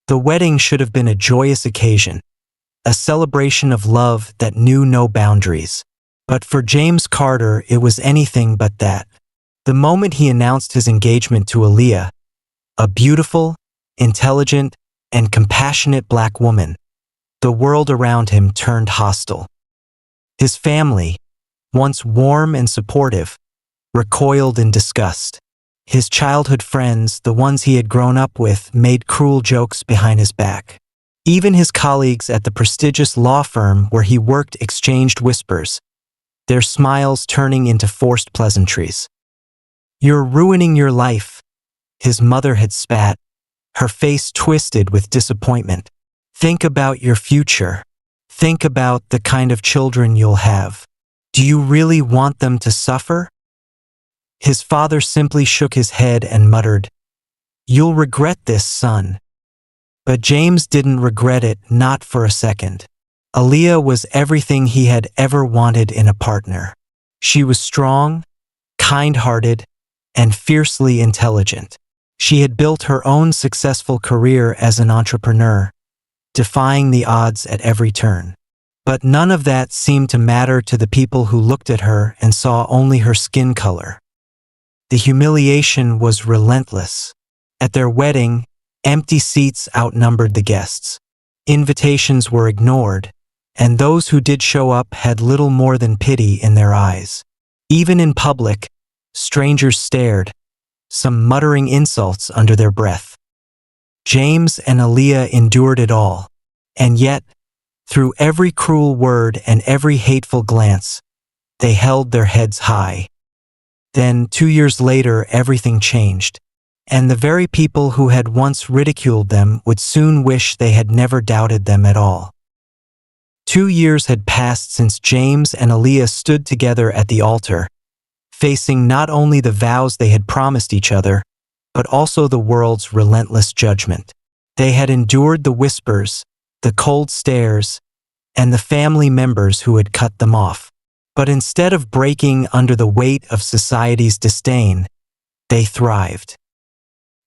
The wedding should have been a joyous occasion, a celebration of love that knew no boundaries. But for James Carter, it was anything but that. The moment he announced his engagement to Aaliyah, a beautiful, intelligent, and compassionate black woman, the world around him turned hostile. His family, once warm and supportive, recoiled in disgust. His childhood friends, the ones he had grown up with, made cruel jokes behind his back. Even his colleagues at the prestigious law firm where he worked exchanged whispers, their smiles turning into forced pleasantries. "You're ruining your life," his mother had spat, her face twisted with disappointment. "Think about your future. Think about the kind of children you'll have. Do you really want them to suffer?" His father simply shook his head and muttered, "You'll regret this, son." But James didn't regret it, not for a second. Aaliyah was everything he had ever wanted in a partner. She was strong, kind-hearted, and fiercely intelligent. She had built her own successful career as an entrepreneur, defying the odds at every turn. But none of that seemed to matter to the people who looked at her and saw only her skin color. The humiliation was relentless. At their wedding, empty seats outnumbered the guests. Invitations were ignored, and those who did show up had little more than pity in their eyes. Even in public, strangers stared, some muttering insults under their breath. James and Aaliyah endured it all, and yet, through every cruel word and every hateful glance, they held their heads high. Then, 2 years later, everything changed, and the very people who had once ridiculed them would soon wish they had never doubted them at all. 2 years had passed since James and Aaliyah stood together at the altar, facing not only the vows they had promised each other, but also the world's relentless judgment. They had endured the whispers, the cold stares, and the family members who had cut them off. But instead of breaking under the weight of society's disdain, they thrived.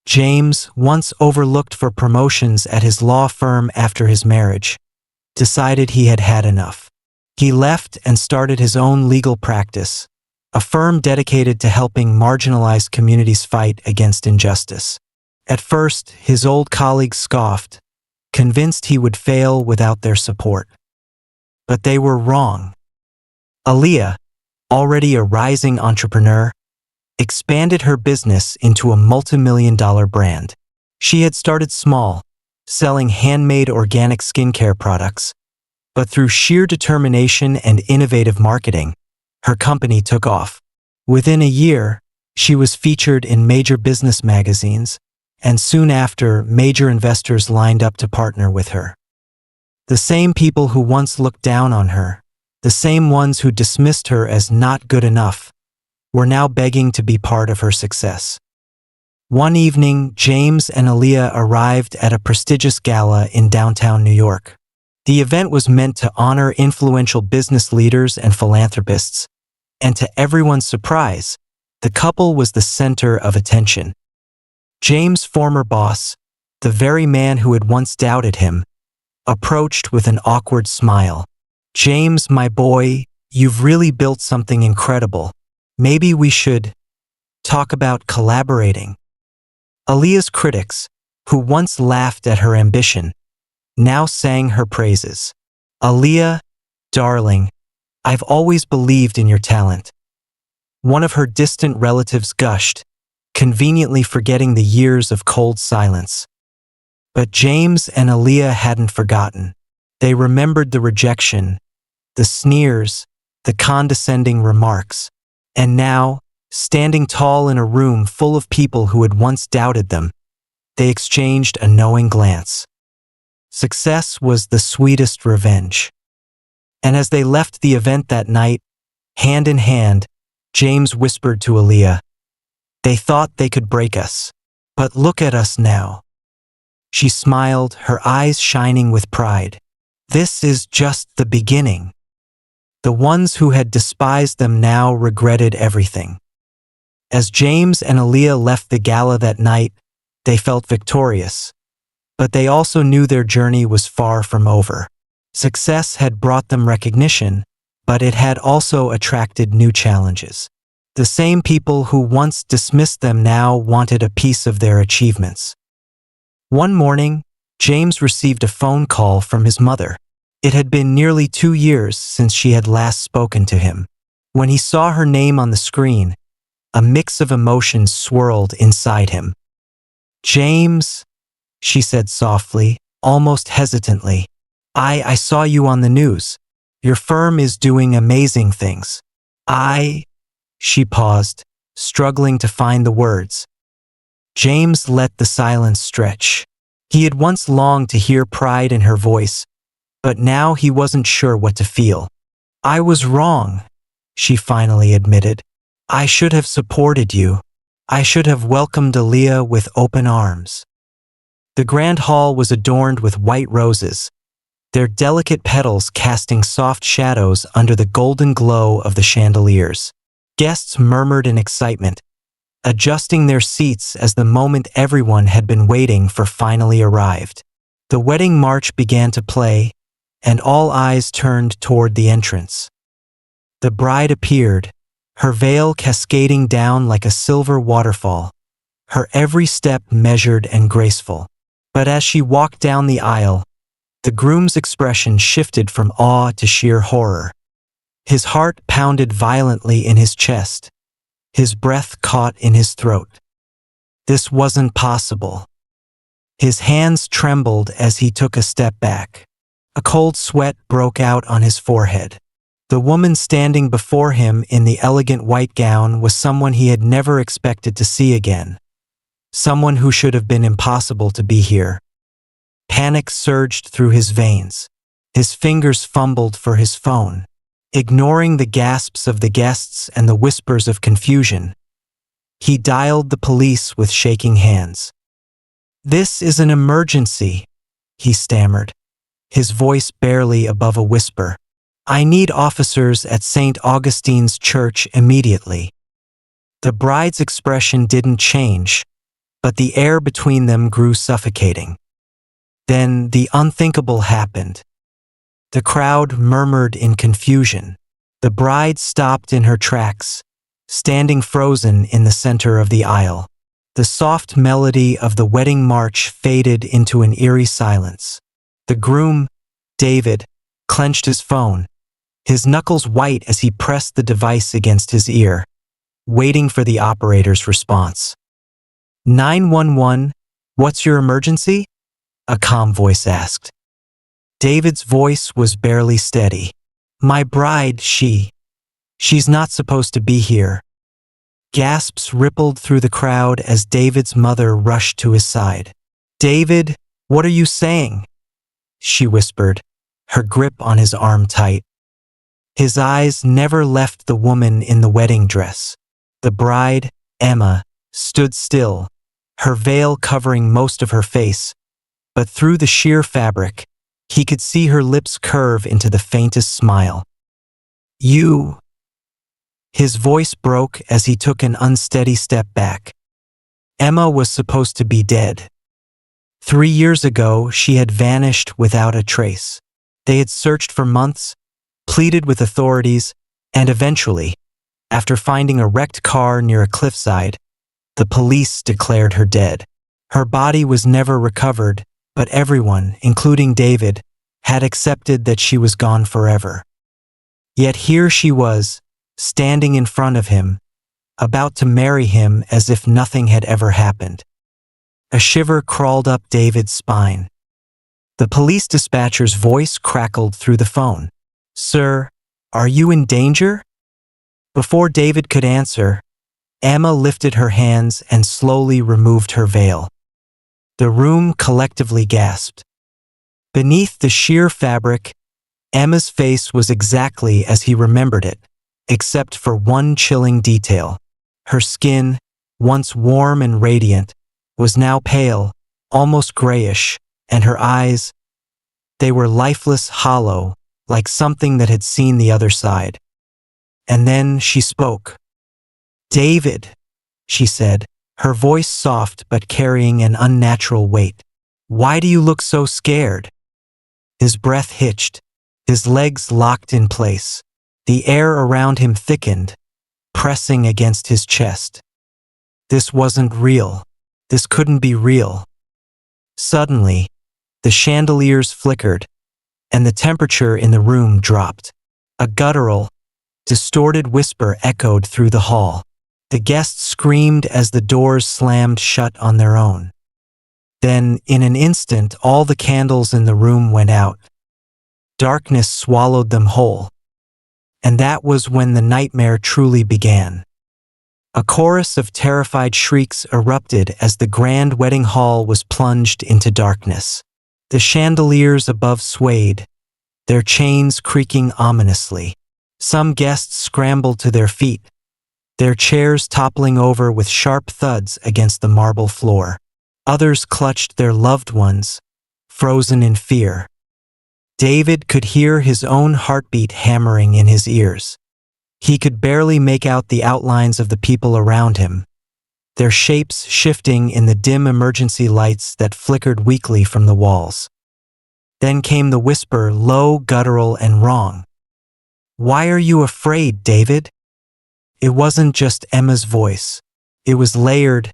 James, once overlooked for promotions at his law firm after his marriage, decided he had had enough. He left and started his own legal practice, a firm dedicated to helping marginalized communities fight against injustice. At first, his old colleagues scoffed, convinced he would fail without their support. But they were wrong. Aaliyah, already a rising entrepreneur, expanded her business into a multi-million-dollar brand. She had started small, selling handmade organic skincare products, but through sheer determination and innovative marketing, her company took off. Within a year, she was featured in major business magazines, and soon after, major investors lined up to partner with her. The same people who once looked down on her, the same ones who dismissed her as not good enough, were now begging to be part of her success. One evening, James and Aaliyah arrived at a prestigious gala in downtown New York. The event was meant to honor influential business leaders and philanthropists, and to everyone's surprise, the couple was the center of attention. James' former boss, the very man who had once doubted him, approached with an awkward smile. "James, my boy, you've really built something incredible. Maybe we should talk about collaborating." Aaliyah's critics, who once laughed at her ambition, now sang her praises. "Aaliyah, darling, I've always believed in your talent." One of her distant relatives gushed, conveniently forgetting the years of cold silence. But James and Aaliyah hadn't forgotten. They remembered the rejection, the sneers, the condescending remarks. And now, standing tall in a room full of people who had once doubted them, they exchanged a knowing glance. Success was the sweetest revenge. And as they left the event that night, hand in hand, James whispered to Aaliyah, "They thought they could break us, but look at us now." She smiled, her eyes shining with pride. "This is just the beginning." The ones who had despised them now regretted everything. As James and Aaliyah left the gala that night, they felt victorious. but they also knew their journey was far from over. Success had brought them recognition, but it had also attracted new challenges. The same people who once dismissed them now wanted a piece of their achievements. One morning, James received a phone call from his mother. It had been nearly 2 years since she had last spoken to him. When he saw her name on the screen, a mix of emotions swirled inside him. "James," she said softly, almost hesitantly. I saw you on the news. Your firm is doing amazing things." She paused, struggling to find the words. James let the silence stretch. He had once longed to hear pride in her voice, but now he wasn't sure what to feel. "I was wrong," she finally admitted. "I should have supported you. I should have welcomed Aaliyah with open arms." The grand hall was adorned with white roses, their delicate petals casting soft shadows under the golden glow of the chandeliers. Guests murmured in excitement, adjusting their seats as the moment everyone had been waiting for finally arrived. The wedding march began to play, and all eyes turned toward the entrance. The bride appeared, her veil cascading down like a silver waterfall, her every step measured and graceful. But as she walked down the aisle, the groom's expression shifted from awe to sheer horror. His heart pounded violently in his chest, his breath caught in his throat. This wasn't possible. His hands trembled as he took a step back. A cold sweat broke out on his forehead. The woman standing before him in the elegant white gown was someone he had never expected to see again. Someone who should have been impossible to be here. Panic surged through his veins. His fingers fumbled for his phone. Ignoring the gasps of the guests and the whispers of confusion, he dialed the police with shaking hands. "This is an emergency," he stammered, his voice barely above a whisper. "I need officers at St. Augustine's Church immediately." The bride's expression didn't change, but the air between them grew suffocating. Then the unthinkable happened. The crowd murmured in confusion. The bride stopped in her tracks, standing frozen in the center of the aisle. The soft melody of the wedding march faded into an eerie silence. The groom, David, clenched his phone, his knuckles white as he pressed the device against his ear, waiting for the operator's response. 911, what's your emergency? A calm voice asked. David's voice was barely steady. My bride, she's not supposed to be here. Gasps rippled through the crowd as David's mother rushed to his side. David, what are you saying? She whispered, her grip on his arm tight. His eyes never left the woman in the wedding dress. The bride, Emma, stood still, her veil covering most of her face, but through the sheer fabric, he could see her lips curve into the faintest smile. You. His voice broke as he took an unsteady step back. Emma was supposed to be dead. 3 years ago, she had vanished without a trace. They had searched for months, pleaded with authorities, and eventually, after finding a wrecked car near a cliffside, the police declared her dead. Her body was never recovered, but everyone, including David, had accepted that she was gone forever. Yet here she was, standing in front of him, about to marry him as if nothing had ever happened. A shiver crawled up David's spine. The police dispatcher's voice crackled through the phone. Sir, are you in danger? Before David could answer, Emma lifted her hands and slowly removed her veil. The room collectively gasped. Beneath the sheer fabric, Emma's face was exactly as he remembered it, except for one chilling detail. Her skin, once warm and radiant, was now pale, almost grayish, and her eyes, they were lifeless, hollow, like something that had seen the other side. And then she spoke. David, she said, her voice soft but carrying an unnatural weight. Why do you look so scared? His breath hitched, his legs locked in place. The air around him thickened, pressing against his chest. This wasn't real. This couldn't be real. Suddenly, the chandeliers flickered, and the temperature in the room dropped. A guttural, distorted whisper echoed through the hall. The guests screamed as the doors slammed shut on their own. Then, in an instant, all the candles in the room went out. Darkness swallowed them whole. And that was when the nightmare truly began. A chorus of terrified shrieks erupted as the grand wedding hall was plunged into darkness. The chandeliers above swayed, their chains creaking ominously. Some guests scrambled to their feet, their chairs toppling over with sharp thuds against the marble floor. Others clutched their loved ones, frozen in fear. David could hear his own heartbeat hammering in his ears. He could barely make out the outlines of the people around him, their shapes shifting in the dim emergency lights that flickered weakly from the walls. Then came the whisper, low, guttural, and wrong. "Why are you afraid, David?" It wasn't just Emma's voice. It was layered,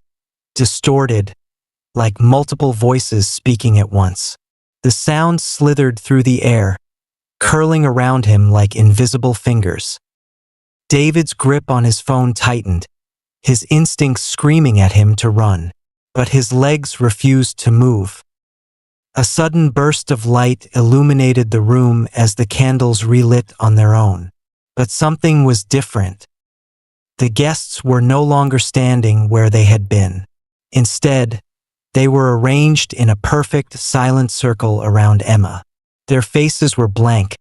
distorted, like multiple voices speaking at once. The sound slithered through the air, curling around him like invisible fingers. David's grip on his phone tightened, his instincts screaming at him to run, but his legs refused to move. A sudden burst of light illuminated the room as the candles relit on their own. But something was different. The guests were no longer standing where they had been. Instead, they were arranged in a perfect, silent circle around Emma. Their faces were blank,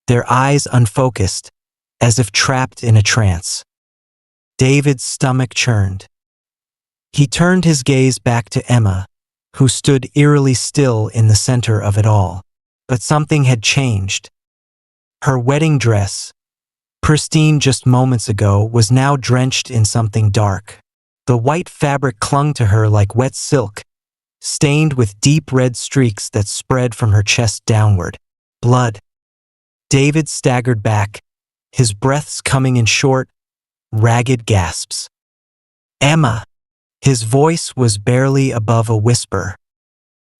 their eyes unfocused, as if trapped in a trance. David's stomach churned. He turned his gaze back to Emma, who stood eerily still in the center of it all. But something had changed. Her wedding dress, pristine just moments ago, was now drenched in something dark. The white fabric clung to her like wet silk, stained with deep red streaks that spread from her chest downward. Blood. David staggered back, his breaths coming in short, ragged gasps. "Emma!" His voice was barely above a whisper.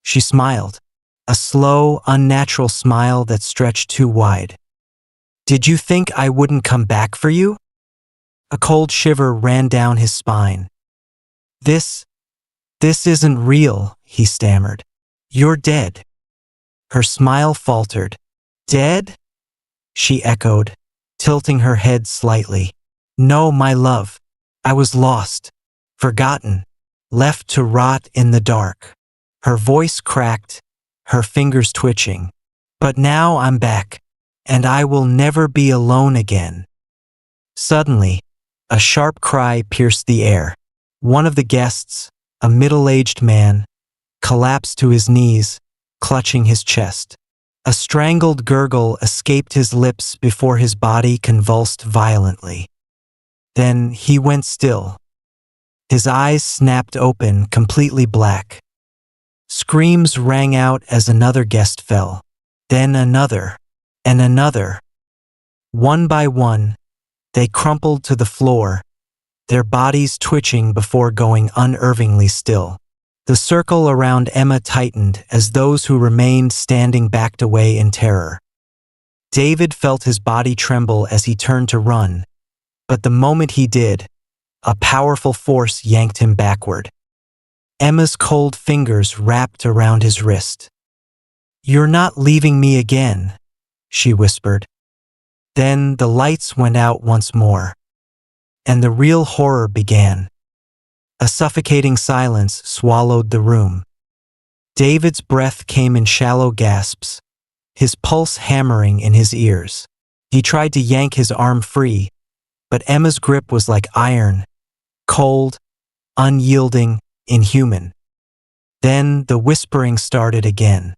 She smiled, a slow, unnatural smile that stretched too wide. "Did you think I wouldn't come back for you?" A cold shiver ran down his spine. This isn't real," he stammered. "You're dead." Her smile faltered. "Dead?" she echoed, tilting her head slightly. "No, my love. I was lost, forgotten, left to rot in the dark." Her voice cracked, her fingers twitching. "But now I'm back, and I will never be alone again." Suddenly, a sharp cry pierced the air. One of the guests, a middle-aged man, collapsed to his knees, clutching his chest. A strangled gurgle escaped his lips before his body convulsed violently. Then he went still. His eyes snapped open, completely black. Screams rang out as another guest fell. Then another, and another. One by one, they crumpled to the floor, their bodies twitching before going unnervingly still. The circle around Emma tightened as those who remained standing backed away in terror. David felt his body tremble as he turned to run, but the moment he did, a powerful force yanked him backward. Emma's cold fingers wrapped around his wrist. "You're not leaving me again," she whispered. Then the lights went out once more, and the real horror began. A suffocating silence swallowed the room. David's breath came in shallow gasps, his pulse hammering in his ears. He tried to yank his arm free, but Emma's grip was like iron, cold, unyielding, inhuman. Then the whispering started again.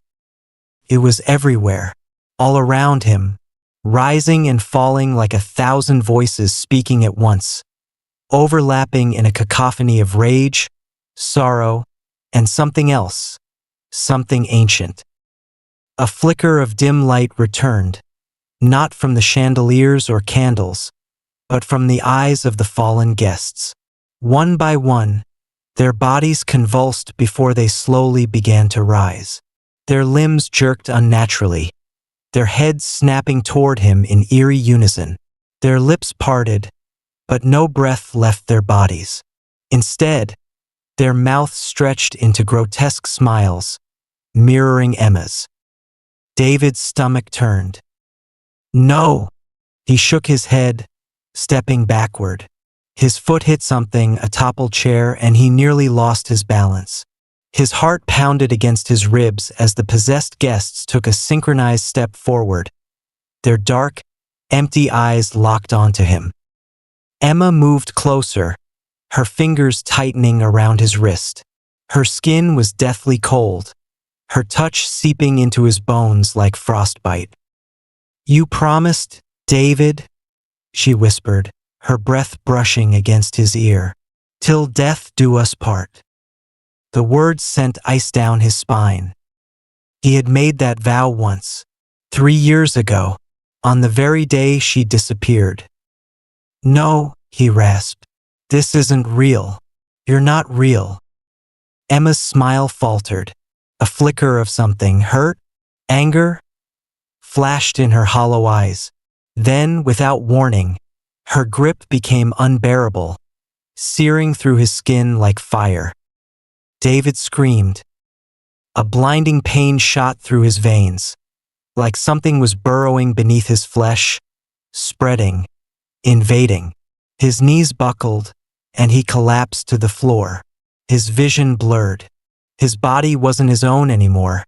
It was everywhere, all around him, rising and falling like 1,000 voices speaking at once, overlapping in a cacophony of rage, sorrow, and something else, something ancient. A flicker of dim light returned, not from the chandeliers or candles, but from the eyes of the fallen guests. One by one, their bodies convulsed before they slowly began to rise. Their limbs jerked unnaturally, their heads snapping toward him in eerie unison. Their lips parted, but no breath left their bodies. Instead, their mouths stretched into grotesque smiles, mirroring Emma's. David's stomach turned. No! He shook his head, stepping backward. His foot hit something, a toppled chair, and he nearly lost his balance. His heart pounded against his ribs as the possessed guests took a synchronized step forward, their dark, empty eyes locked onto him. Emma moved closer, her fingers tightening around his wrist. Her skin was deathly cold, her touch seeping into his bones like frostbite. "You promised, David," she whispered, her breath brushing against his ear. "Till death do us part." The words sent ice down his spine. He had made that vow once, 3 years ago, on the very day she disappeared. "No," he rasped. "This isn't real. You're not real." Emma's smile faltered. A flicker of something, hurt, anger, flashed in her hollow eyes. Then, without warning, her grip became unbearable, searing through his skin like fire. David screamed. A blinding pain shot through his veins, like something was burrowing beneath his flesh, spreading, invading. His knees buckled, and he collapsed to the floor, his vision blurred. His body wasn't his own anymore.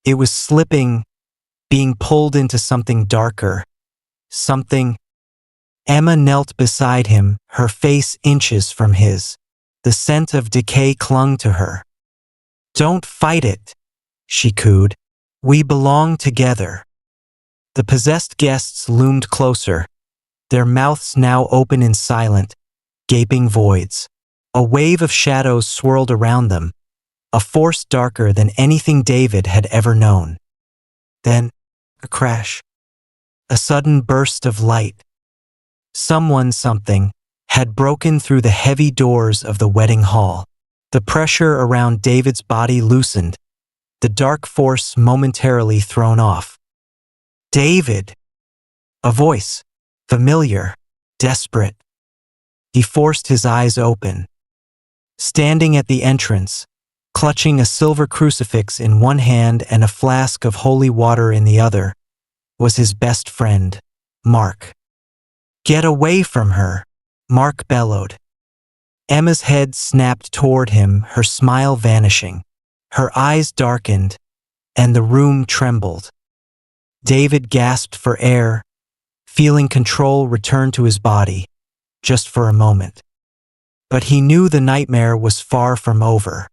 It was slipping, being pulled into something darker, something. Emma knelt beside him, her face inches from his. The scent of decay clung to her. "Don't fight it," she cooed. "We belong together." The possessed guests loomed closer, their mouths now open in silent, gaping voids. A wave of shadows swirled around them, a force darker than anything David had ever known. Then, a crash. A sudden burst of light. Something, had broken through the heavy doors of the wedding hall. The pressure around David's body loosened, the dark force momentarily thrown off. "David!" A voice, familiar, desperate. He forced his eyes open. Standing at the entrance, clutching a silver crucifix in one hand and a flask of holy water in the other, was his best friend, Mark. "Get away from her!" Mark bellowed. Emma's head snapped toward him, her smile vanishing. Her eyes darkened, and the room trembled. David gasped for air, feeling control return to his body, just for a moment. But he knew the nightmare was far from over,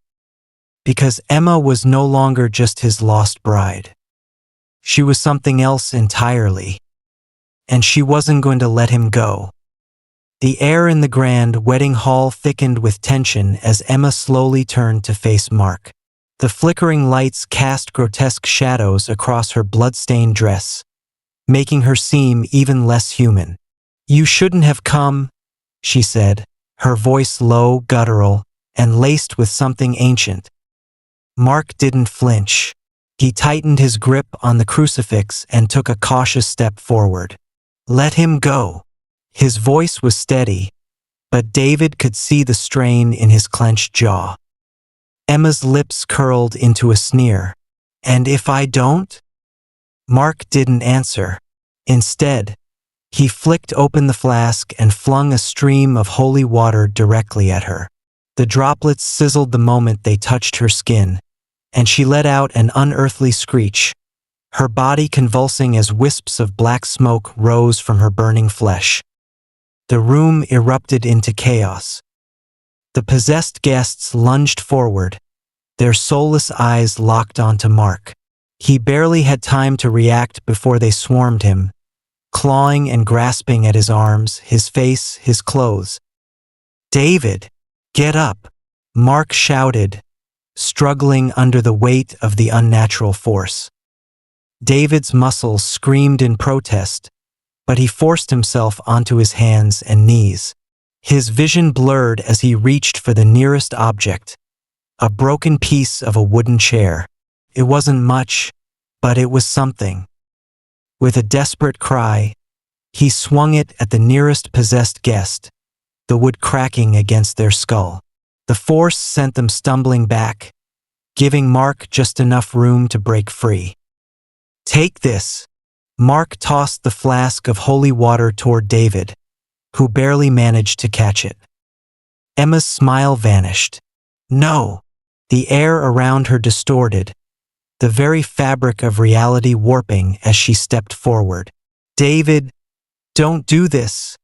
because Emma was no longer just his lost bride. She was something else entirely, and she wasn't going to let him go. The air in the grand wedding hall thickened with tension as Emma slowly turned to face Mark. The flickering lights cast grotesque shadows across her blood-stained dress, making her seem even less human. "You shouldn't have come," she said, her voice low, guttural, and laced with something ancient. Mark didn't flinch. He tightened his grip on the crucifix and took a cautious step forward. "Let him go." His voice was steady, but David could see the strain in his clenched jaw. Emma's lips curled into a sneer. "And if I don't?" Mark didn't answer. Instead, he flicked open the flask and flung a stream of holy water directly at her. The droplets sizzled the moment they touched her skin, and she let out an unearthly screech, her body convulsing as wisps of black smoke rose from her burning flesh. The room erupted into chaos. The possessed guests lunged forward, their soulless eyes locked onto Mark. He barely had time to react before they swarmed him, clawing and grasping at his arms, his face, his clothes. "David, get up!" Mark shouted, struggling under the weight of the unnatural force. David's muscles screamed in protest, but he forced himself onto his hands and knees. His vision blurred as he reached for the nearest object, a broken piece of a wooden chair. It wasn't much, but it was something. With a desperate cry, he swung it at the nearest possessed guest, the wood cracking against their skull. The force sent them stumbling back, giving Mark just enough room to break free. "Take this." Mark tossed the flask of holy water toward David, who barely managed to catch it. Emma's smile vanished. "No!" The air around her distorted, the very fabric of reality warping as she stepped forward. "David, don't do this,"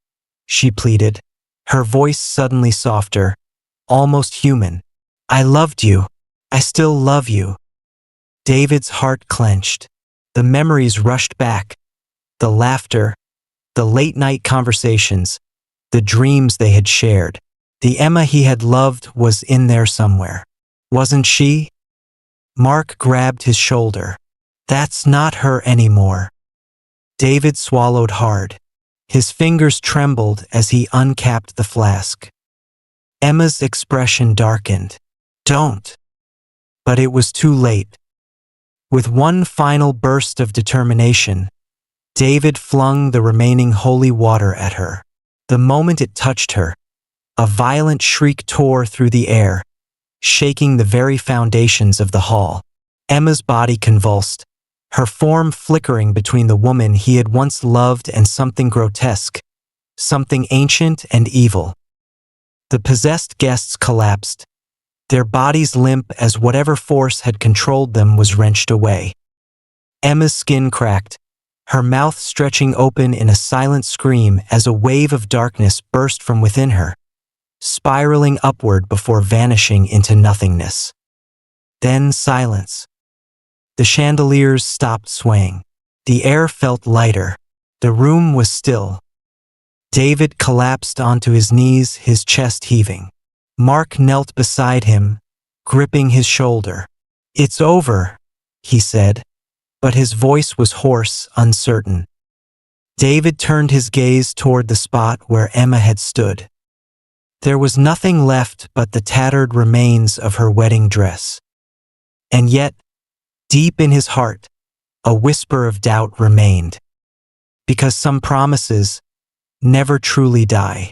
she pleaded, her voice suddenly softer, almost human. "I loved you. I still love you." David's heart clenched. The memories rushed back. The laughter, the late-night conversations, the dreams they had shared. The Emma he had loved was in there somewhere. Wasn't she? Mark grabbed his shoulder. "That's not her anymore." David swallowed hard. His fingers trembled as he uncapped the flask. Emma's expression darkened. "Don't." But it was too late. With one final burst of determination, David flung the remaining holy water at her. The moment it touched her, a violent shriek tore through the air, shaking the very foundations of the hall. Emma's body convulsed, her form flickering between the woman he had once loved and something grotesque, something ancient and evil. The possessed guests collapsed, their bodies limp as whatever force had controlled them was wrenched away. Emma's skin cracked, her mouth stretching open in a silent scream as a wave of darkness burst from within her, spiraling upward before vanishing into nothingness. Then silence. The chandeliers stopped swaying. The air felt lighter. The room was still. David collapsed onto his knees, his chest heaving. Mark knelt beside him, gripping his shoulder. "It's over," he said, but his voice was hoarse, uncertain. David turned his gaze toward the spot where Emma had stood. There was nothing left but the tattered remains of her wedding dress. And yet, deep in his heart, a whisper of doubt remained. Because some promises never truly die.